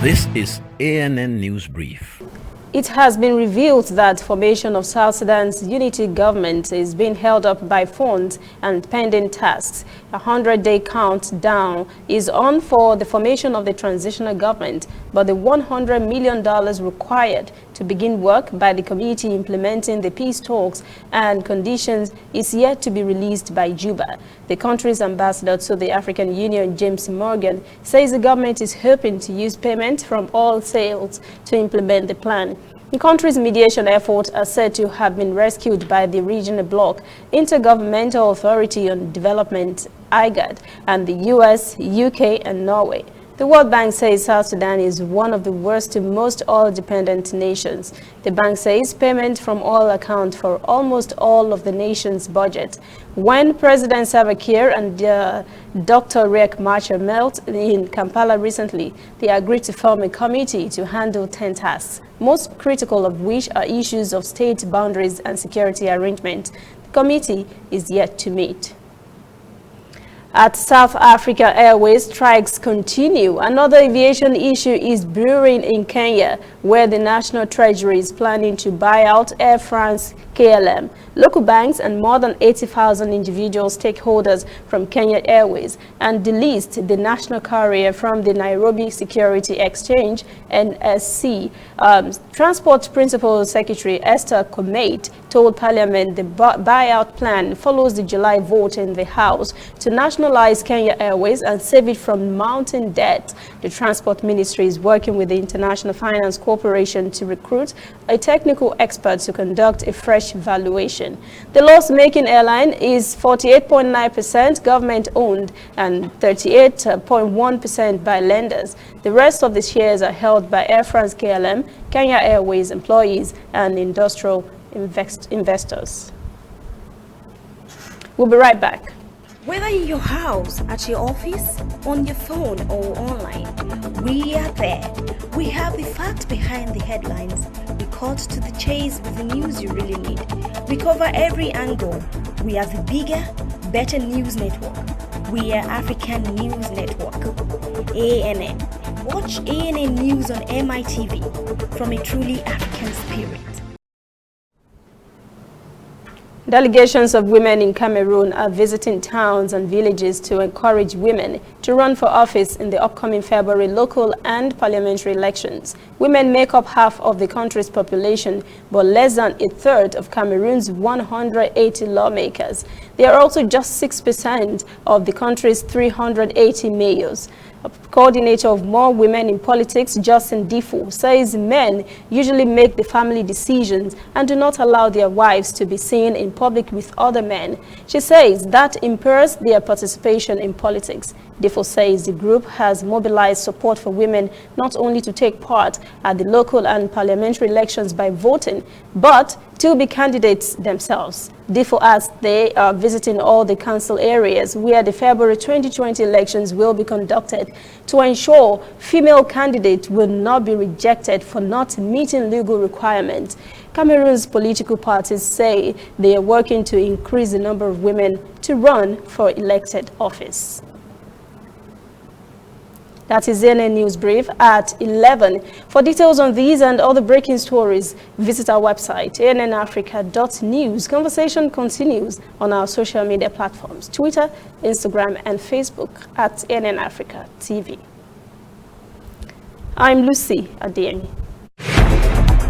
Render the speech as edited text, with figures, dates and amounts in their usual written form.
This is ANN News Brief. It has been revealed that formation of South Sudan's unity government is being held up by funds and pending tasks. A 100-day countdown is on for the formation of the transitional government, but the $100 million required to begin work by the committee implementing the peace talks and conditions is yet to be released by Juba. The country's ambassador to the African Union, James Morgan, says the government is hoping to use payment from oil sales to implement the plan. The country's mediation efforts are said to have been rescued by the regional bloc, Intergovernmental Authority on Development, IGAD, and the US, UK, and Norway. The World Bank says South Sudan is one of the worst to most oil-dependent nations. The bank says payment from oil account for almost all of the nation's budget. When President Salva Kiir and Dr. Riek Machar met in Kampala recently, they agreed to form a committee to handle 10 tasks, most critical of which are issues of state boundaries and security arrangements. The committee is yet to meet. At South Africa Airways, strikes continue. Another aviation issue is brewing in Kenya, where the National Treasury is planning to buy out Air France KLM. Local banks and more than 80,000 individual stakeholders from Kenya Airways and delist the national carrier from the Nairobi Security Exchange, NSC. Transport Principal Secretary Esther Komait told Parliament the buyout plan follows the July vote in the House to nationalize Kenya Airways and save it from mounting debt. The Transport Ministry is working with the International Finance Corporation to recruit a technical expert to conduct a fresh valuation. The loss-making airline is 48.9% government-owned and 38.1% by lenders. The rest of the shares are held by Air France KLM, Kenya Airways employees, and industrial investors. We'll be right back. Whether in your house, at your office, on your phone or online, we are there. We have the facts behind the headlines. We cut to the chase with the news you really need. We cover every angle. We are the bigger, better news network. We are African News Network. ANN. Watch ANN News on MITV from a truly African spirit. Delegations of women in Cameroon are visiting towns and villages to encourage women to run for office in the upcoming February local and parliamentary elections. Women make up half of the country's population, but less than a third of Cameroon's 180 lawmakers. They are also just 6% of the country's 380 mayors. A coordinator of More Women in Politics, Justin Difo, says men usually make the family decisions and do not allow their wives to be seen in public with other men. She says that impairs their participation in politics. Difo says the group has mobilized support for women not only to take part at the local and parliamentary elections by voting, but to be candidates themselves. Difo adds they are visiting all the council areas where the February 2020 elections will be conducted to ensure female candidates will not be rejected for not meeting legal requirements. Cameroon's political parties say they are working to increase the number of women to run for elected office. That is ANN News Brief at 11. For details on these and other breaking stories, visit our website, annafrica.news. Conversation continues on our social media platforms, Twitter, Instagram, and Facebook at ANN Africa TV. I'm Lucy Adeyemi.